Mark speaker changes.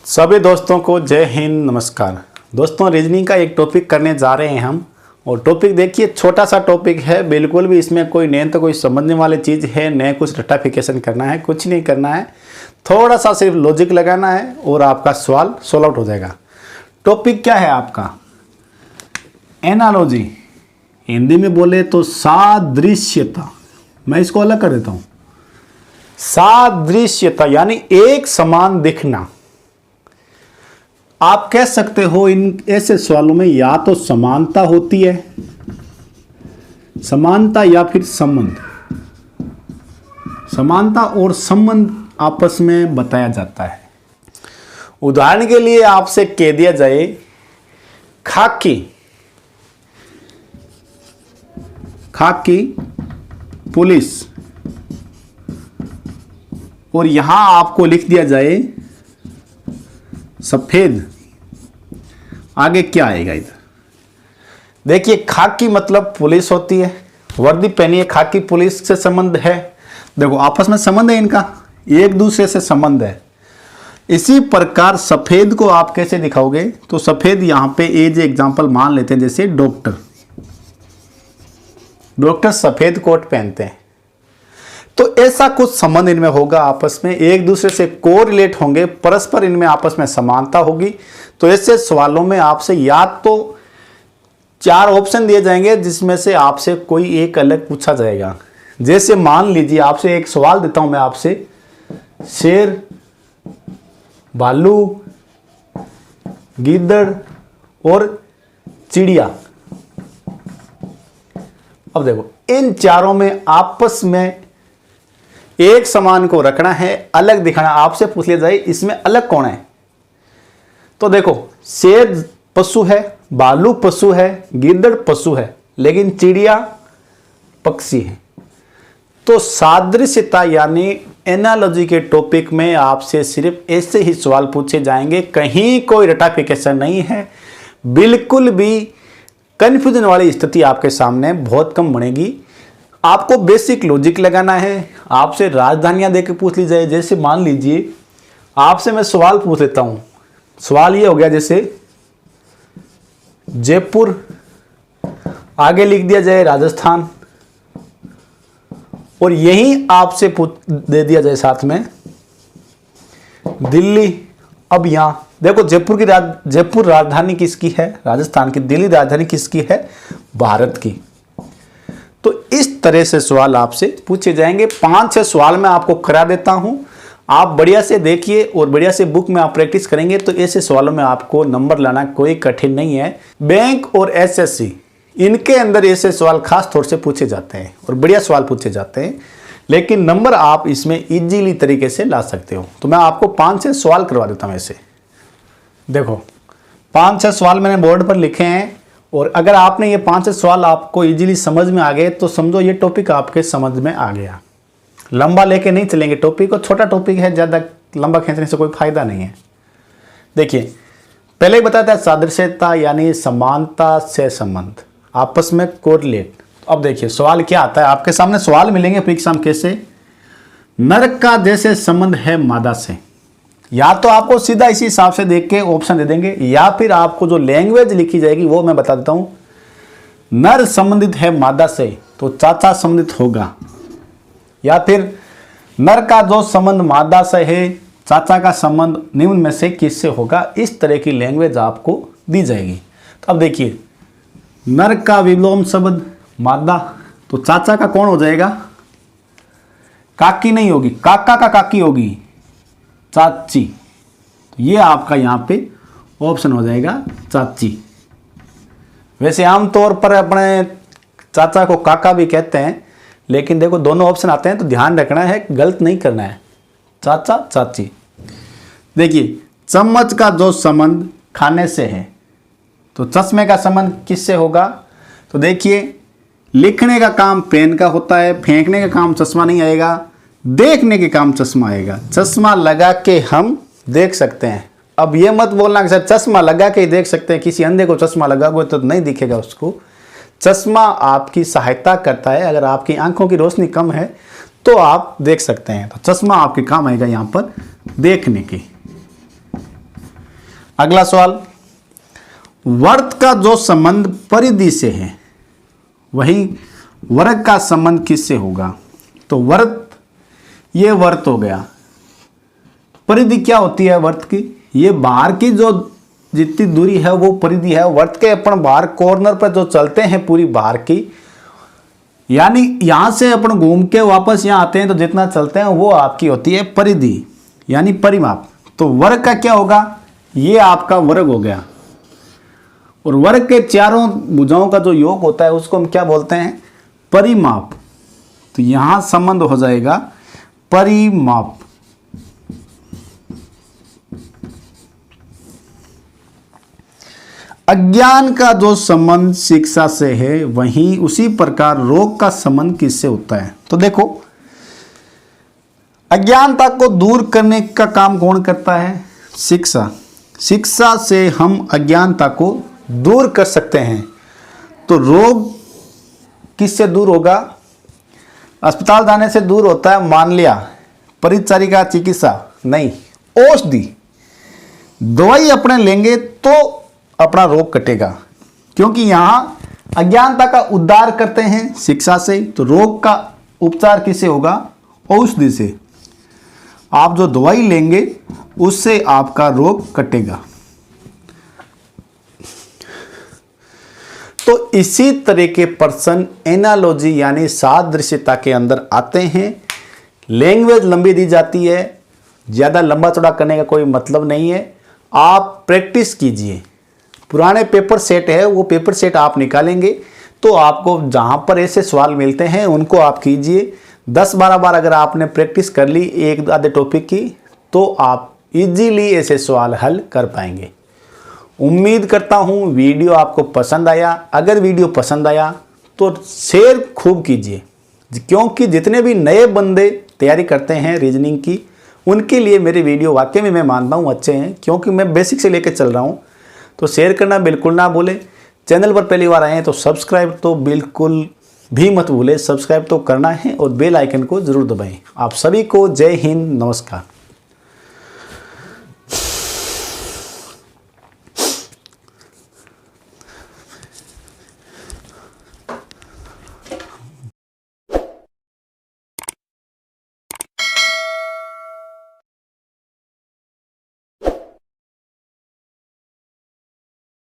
Speaker 1: सभी दोस्तों को जय हिंद, नमस्कार। दोस्तों, रीजनिंग का एक टॉपिक करने जा रहे हैं हम। और टॉपिक देखिए, छोटा सा टॉपिक है, बिल्कुल भी इसमें कोई न तो कोई समझने वाली चीज़ है, न कुछ रटाफिकेशन करना है, कुछ नहीं करना है। थोड़ा सा सिर्फ लॉजिक लगाना है और आपका सवाल सॉल्व आउट हो जाएगा। टॉपिक क्या है आपका? एनालॉजी, हिंदी में बोले तो सादृश्यता। मैं इसको अलग कर देता हूँ। सादृश्यता यानी एक समान दिखना। आप कह सकते हो इन ऐसे सवालों में या तो समानता होती है, समानता या फिर संबंध। समानता और संबंध आपस में बताया जाता है। उदाहरण के लिए आपसे कह दिया जाए खाकी पुलिस, और यहां आपको लिख दिया जाए सफेद, आगे क्या आएगा इधर? देखिए, खाकी मतलब पुलिस होती है, वर्दी पहनी है, खाकी पुलिस से संबंध है। देखो आपस में संबंध है, इनका एक दूसरे से संबंध है। इसी प्रकार सफेद को आप कैसे दिखाओगे? तो सफेद यहां पे एज एग्जांपल मान लेते हैं, जैसे डॉक्टर सफेद कोट पहनते हैं, तो ऐसा कुछ संबंध इनमें होगा, आपस में एक दूसरे से कोरिलेट होंगे, परस्पर इनमें आपस में समानता होगी। तो ऐसे सवालों में आपसे या तो 4 ऑप्शन दिए जाएंगे, जिसमें से आपसे कोई एक अलग पूछा जाएगा। जैसे मान लीजिए आपसे एक सवाल देता हूं मैं आपसे, शेर, भालू, गीदड़ और चिड़िया। अब देखो, इन चारों में आपस में एक समान को रखना है, अलग दिखाना। आपसे पूछ लिया जाए इसमें अलग कौन है, तो देखो शेर पशु है, भालू पशु है, गीदड़ पशु है, लेकिन चिड़िया पक्षी है। तो सादृश्यता यानी एनालॉजी के टॉपिक में आपसे सिर्फ ऐसे ही सवाल पूछे जाएंगे, कहीं कोई रटाफिकेशन नहीं है, बिल्कुल भी कंफ्यूजन वाली स्थिति आपके सामने बहुत कम बनेगी। आपको बेसिक लॉजिक लगाना है। आपसे राजधानियां देकर पूछ ली जाए, जैसे मान लीजिए आपसे मैं सवाल पूछ लेता हूं। सवाल ये हो गया, जैसे जयपुर, आगे लिख दिया जाए राजस्थान, और यही आपसे दे दिया जाए साथ में दिल्ली। अब यहां देखो, जयपुर राजधानी किसकी है? राजस्थान की। दिल्ली राजधानी किसकी है? भारत की। तो इस तरह से सवाल आपसे पूछे जाएंगे। 5-6 सवाल मैं आपको करा देता हूं, आप बढ़िया से देखिए और बढ़िया से बुक में आप प्रैक्टिस करेंगे तो ऐसे सवालों में आपको नंबर लाना कोई कठिन नहीं है। बैंक और एसएससी, इनके अंदर ऐसे सवाल खास तौर से पूछे जाते हैं और बढ़िया सवाल पूछे जाते हैं, लेकिन नंबर आप इसमें इजीली तरीके से ला सकते हो। तो मैं आपको 5-6 सवाल करवा देता हूं। ऐसे देखो, 5-6 सवाल मैंने बोर्ड पर लिखे हैं, और अगर आपने ये 5-6 सवाल आपको इजीली समझ में आ गए तो समझो ये टॉपिक आपके समझ में आ गया। लंबा लेके नहीं चलेंगे टॉपिक को, छोटा टॉपिक है, ज़्यादा लंबा खींचने से कोई फायदा नहीं है। देखिए, पहले ही बताया था सादृश्यता यानी समानता से संबंध, आपस में कोरिलेट। अब देखिए सवाल क्या आता है, आपके सामने सवाल मिलेंगे परीक्षा में कैसे। नर का जैसे संबंध है मादा से, या तो आपको सीधा इसी हिसाब से देख के ऑप्शन दे देंगे, या फिर आपको जो लैंग्वेज लिखी जाएगी वो मैं बता देता हूं। नर संबंधित है मादा से तो चाचा संबंधित होगा, या फिर नर का जो संबंध मादा से है, चाचा का संबंध निम्न में से किससे होगा। इस तरह की लैंग्वेज आपको दी जाएगी। तो अब देखिए, नर का विलोम शब्द मादा, तो चाचा का कौन हो जाएगा? काकी नहीं होगी, काका का काकी होगी, चाची। तो ये आपका यहां पे ऑप्शन हो जाएगा चाची। वैसे आमतौर पर अपने चाचा को काका भी कहते हैं, लेकिन देखो दोनों ऑप्शन आते हैं तो ध्यान रखना है, गलत नहीं करना है। चाचा चाची। देखिए, चम्मच का जो संबंध खाने से है, तो चश्मे का संबंध किससे होगा? तो देखिए, लिखने का काम पेन का होता है, फेंकने का काम चश्मा नहीं आएगा, देखने के काम चश्मा आएगा। चश्मा लगा के हम देख सकते हैं। अब ये मत बोलना कि सर चश्मा लगा के ही देख सकते हैं, किसी अंधे को चश्मा लगाओगे तो नहीं दिखेगा उसको। चश्मा आपकी सहायता करता है, अगर आपकी आंखों की रोशनी कम है तो आप देख सकते हैं। तो चश्मा आपके काम आएगा यहाँ पर देखने की। अगला सवाल, वर्त का जो संबंध परिधि से है वही वर्ग का संबंध किससे होगा? तो वर्त, ये वर्त हो गया। परिधि क्या होती है वर्त की? ये बाहर की जो जितनी दूरी है वो परिधि है। वर्त के अपन बाहर कॉर्नर पर जो चलते हैं पूरी बाहर की, यानी यहां से अपन घूम के वापस यहां आते हैं तो जितना चलते हैं वो आपकी होती है परिधि यानी परिमाप। तो वर्ग का क्या होगा? ये आपका वर्ग हो गया। और वर्ग के चारों भुजाओं का जो योग होता है उसको हम क्या बोलते हैं? परिमाप। तो यहां संबंध हो जाएगा परिमाप। अज्ञान का जो संबंध शिक्षा से है वहीं उसी प्रकार रोग का संबंध किससे होता है? तो देखो, अज्ञानता को दूर करने का काम कौन करता है? शिक्षा। शिक्षा से हम अज्ञानता को दूर कर सकते हैं। तो रोग किससे दूर होगा? अस्पताल जाने से दूर होता है मान लिया, परिचारिका चिकित्सा नहीं, औषधि, दवाई अपने लेंगे तो अपना रोग कटेगा, क्योंकि यहां अज्ञानता का उद्धार करते हैं शिक्षा से। तो रोग का उपचार किससे होगा? औषधि से। आप जो दवाई लेंगे उससे आपका रोग कटेगा। तो इसी तरह के प्रश्न एनालॉजी यानी सादृश्यता के अंदर आते हैं। लैंग्वेज लंबी दी जाती है, ज़्यादा लंबा चौड़ा करने का कोई मतलब नहीं है। आप प्रैक्टिस कीजिए। पुराने पेपर सेट है वो पेपर सेट आप निकालेंगे तो आपको जहाँ पर ऐसे सवाल मिलते हैं उनको आप कीजिए। 10-12 बार अगर आपने प्रैक्टिस कर ली एक आधे टॉपिक की तो आप इजीली ऐसे सवाल हल कर पाएंगे। उम्मीद करता हूँ वीडियो आपको पसंद आया। अगर वीडियो पसंद आया तो शेयर खूब कीजिए, क्योंकि जितने भी नए बंदे तैयारी करते हैं रीजनिंग की उनके लिए मेरे वीडियो वाकई में मैं मानता हूँ अच्छे हैं, क्योंकि मैं बेसिक से लेकर चल रहा हूँ। तो शेयर करना बिल्कुल ना भूलें। चैनल पर पहली बार आए हैं तो सब्सक्राइब तो बिल्कुल भी मत भूलें, सब्सक्राइब तो करना है और बेल आइकन को जरूर दबाएं। आप सभी को जय हिंद, नमस्कार।